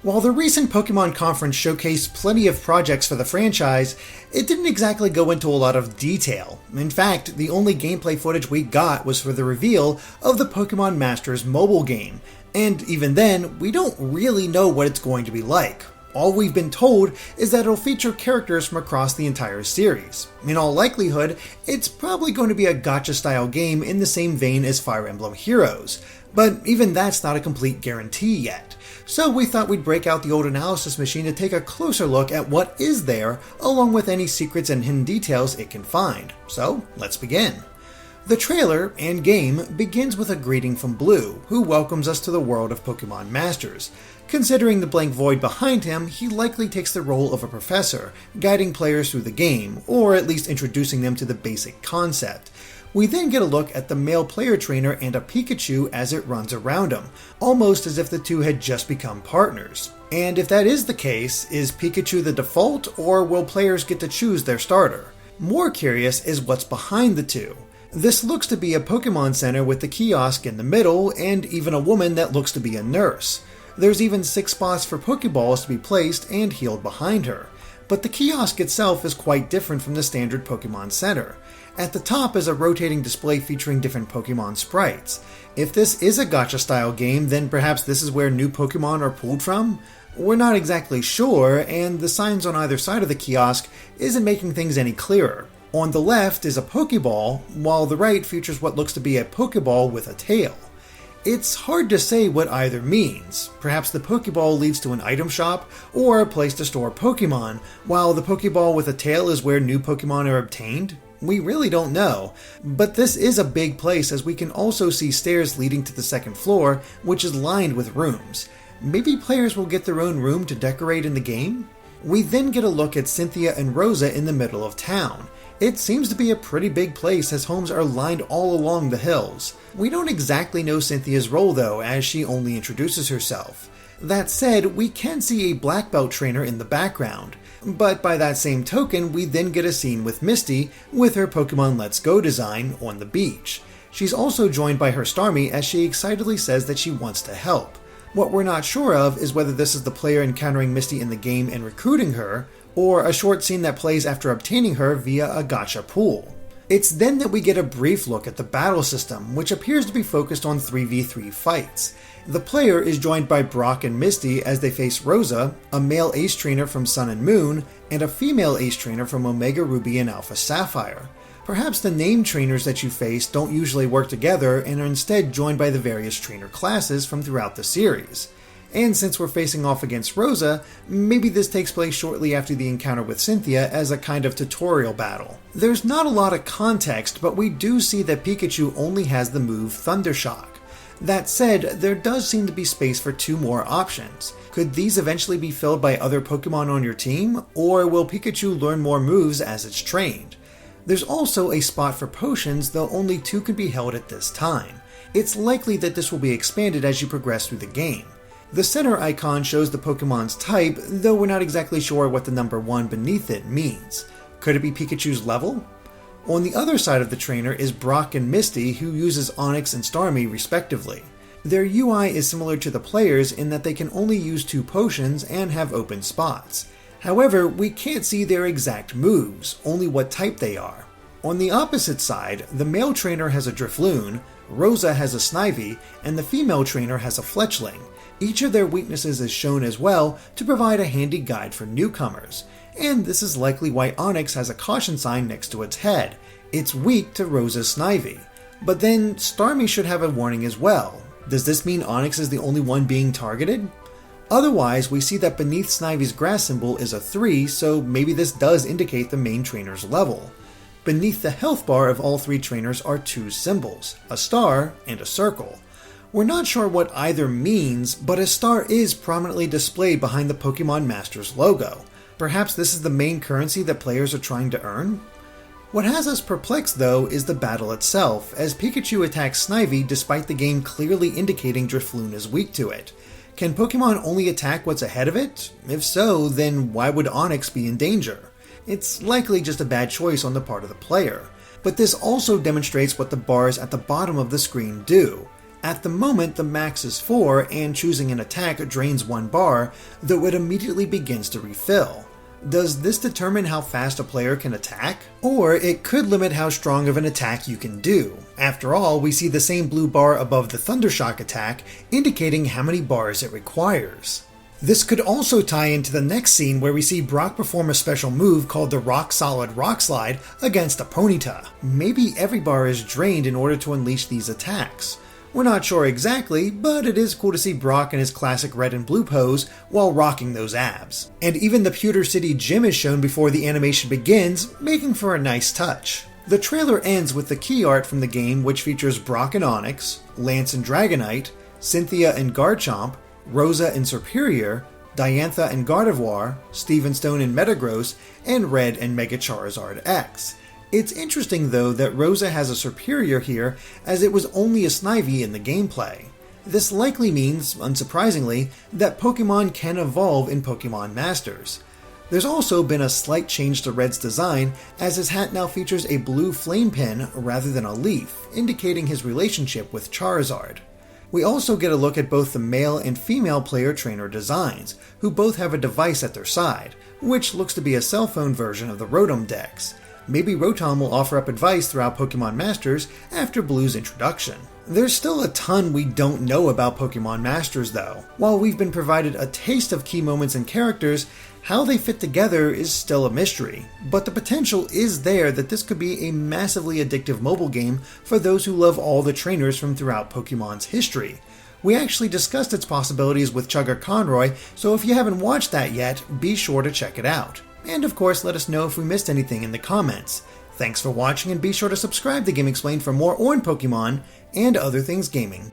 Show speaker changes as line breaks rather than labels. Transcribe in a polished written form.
While the recent Pokémon Conference showcased plenty of projects for the franchise, it didn't exactly go into a lot of detail. In fact, the only gameplay footage we got was for the reveal of the Pokémon Masters mobile game, and even then, we don't really know what it's going to be like. All we've been told is that it'll feature characters from across the entire series. In all likelihood, it's probably going to be a gacha-style game in the same vein as Fire Emblem Heroes, but even that's not a complete guarantee yet. So we thought we'd break out the old analysis machine to take a closer look at what is there, along with any secrets and hidden details it can find. So, let's begin. The trailer and game begins with a greeting from Blue, who welcomes us to the world of Pokémon Masters. Considering the blank void behind him, he likely takes the role of a professor, guiding players through the game, or at least introducing them to the basic concept. We then get a look at the male player trainer and a Pikachu as it runs around him, almost as if the two had just become partners. And if that is the case, is Pikachu the default, or will players get to choose their starter? More curious is what's behind the two. This looks to be a Pokemon Center with the kiosk in the middle, and even a woman that looks to be a nurse. There's even 6 spots for Pokeballs to be placed and healed behind her. But the kiosk itself is quite different from the standard Pokemon Center. At the top is a rotating display featuring different Pokemon sprites. If this is a gacha-style game, then perhaps this is where new Pokemon are pulled from? We're not exactly sure, and the signs on either side of the kiosk isn't making things any clearer. On the left is a Pokeball, while the right features what looks to be a Pokeball with a tail. It's hard to say what either means. Perhaps the Pokeball leads to an item shop or a place to store Pokemon, while the Pokeball with a tail is where new Pokemon are obtained? We really don't know, but this is a big place as we can also see stairs leading to the second floor, which is lined with rooms. Maybe players will get their own room to decorate in the game? We then get a look at Cynthia and Rosa in the middle of town. It seems to be a pretty big place as homes are lined all along the hills. We don't exactly know Cynthia's role though, as she only introduces herself. That said, we can see a black belt trainer in the background. But by that same token, we then get a scene with Misty with her Pokemon Let's Go design on the beach. She's also joined by her Starmie as she excitedly says that she wants to help. What we're not sure of is whether this is the player encountering Misty in the game and recruiting her, or a short scene that plays after obtaining her via a gacha pool. It's then that we get a brief look at the battle system, which appears to be focused on 3v3 fights. The player is joined by Brock and Misty as they face Rosa, a male ace trainer from Sun and Moon, and a female ace trainer from Omega Ruby and Alpha Sapphire. Perhaps the named trainers that you face don't usually work together and are instead joined by the various trainer classes from throughout the series. And since we're facing off against Rosa, maybe this takes place shortly after the encounter with Cynthia as a kind of tutorial battle. There's not a lot of context, but we do see that Pikachu only has the move Thundershock. That said, there does seem to be space for 2 more options. Could these eventually be filled by other Pokemon on your team, or will Pikachu learn more moves as it's trained? There's also a spot for potions, though only 2 can be held at this time. It's likely that this will be expanded as you progress through the game. The center icon shows the Pokemon's type, though we're not exactly sure what the number 1 beneath it means. Could it be Pikachu's level? On the other side of the trainer is Brock and Misty, who uses Onix and Starmie respectively. Their UI is similar to the players in that they can only use 2 potions and have open spots. However, we can't see their exact moves, only what type they are. On the opposite side, the male trainer has a Drifloon, Rosa has a Snivy, and the female trainer has a Fletchling. Each of their weaknesses is shown as well to provide a handy guide for newcomers, and this is likely why Onix has a caution sign next to its head. It's weak to Rosa's Snivy. But then Starmie should have a warning as well. Does this mean Onix is the only one being targeted? Otherwise, we see that beneath Snivy's grass symbol is a 3, so maybe this does indicate the main trainer's level. Beneath the health bar of all 3 trainers are 2 symbols, a star and a circle. We're not sure what either means, but a star is prominently displayed behind the Pokémon Masters logo. Perhaps this is the main currency that players are trying to earn? What has us perplexed though is the battle itself, as Pikachu attacks Snivy despite the game clearly indicating Drifloon is weak to it. Can Pokemon only attack what's ahead of it? If so, then why would Onix be in danger? It's likely just a bad choice on the part of the player. But this also demonstrates what the bars at the bottom of the screen do. At the moment, the max is 4, and choosing an attack drains 1 bar, though it immediately begins to refill. Does this determine how fast a player can attack? Or it could limit how strong of an attack you can do. After all, we see the same blue bar above the Thundershock attack, indicating how many bars it requires. This could also tie into the next scene where we see Brock perform a special move called the Rock Solid Rock Slide against a Ponyta. Maybe every bar is drained in order to unleash these attacks. We're not sure exactly, but it is cool to see Brock in his classic red and blue pose while rocking those abs. And even the Pewter City gym is shown before the animation begins, making for a nice touch. The trailer ends with the key art from the game, which features Brock and Onyx, Lance and Dragonite, Cynthia and Garchomp, Rosa and Serperior, Diantha and Gardevoir, Steven Stone and Metagross, and Red and Mega Charizard X. It's interesting though that Rosa has a Serperior here, as it was only a Snivy in the gameplay. This likely means, unsurprisingly, that Pokemon can evolve in Pokémon Masters. There's also been a slight change to Red's design, as his hat now features a blue flame pin rather than a leaf, indicating his relationship with Charizard. We also get a look at both the male and female player-trainer designs, who both have a device at their side, which looks to be a cell phone version of the Rotom Dex. Maybe Rotom will offer up advice throughout Pokémon Masters after Blue's introduction. There's still a ton we don't know about Pokémon Masters though. While we've been provided a taste of key moments and characters, how they fit together is still a mystery. But the potential is there that this could be a massively addictive mobile game for those who love all the trainers from throughout Pokémon's history. We actually discussed its possibilities with Chugger Conroy, so if you haven't watched that yet, be sure to check it out. And of course, let us know if we missed anything in the comments. Thanks for watching, and be sure to subscribe to GameXplain for more on Pokemon and other things gaming.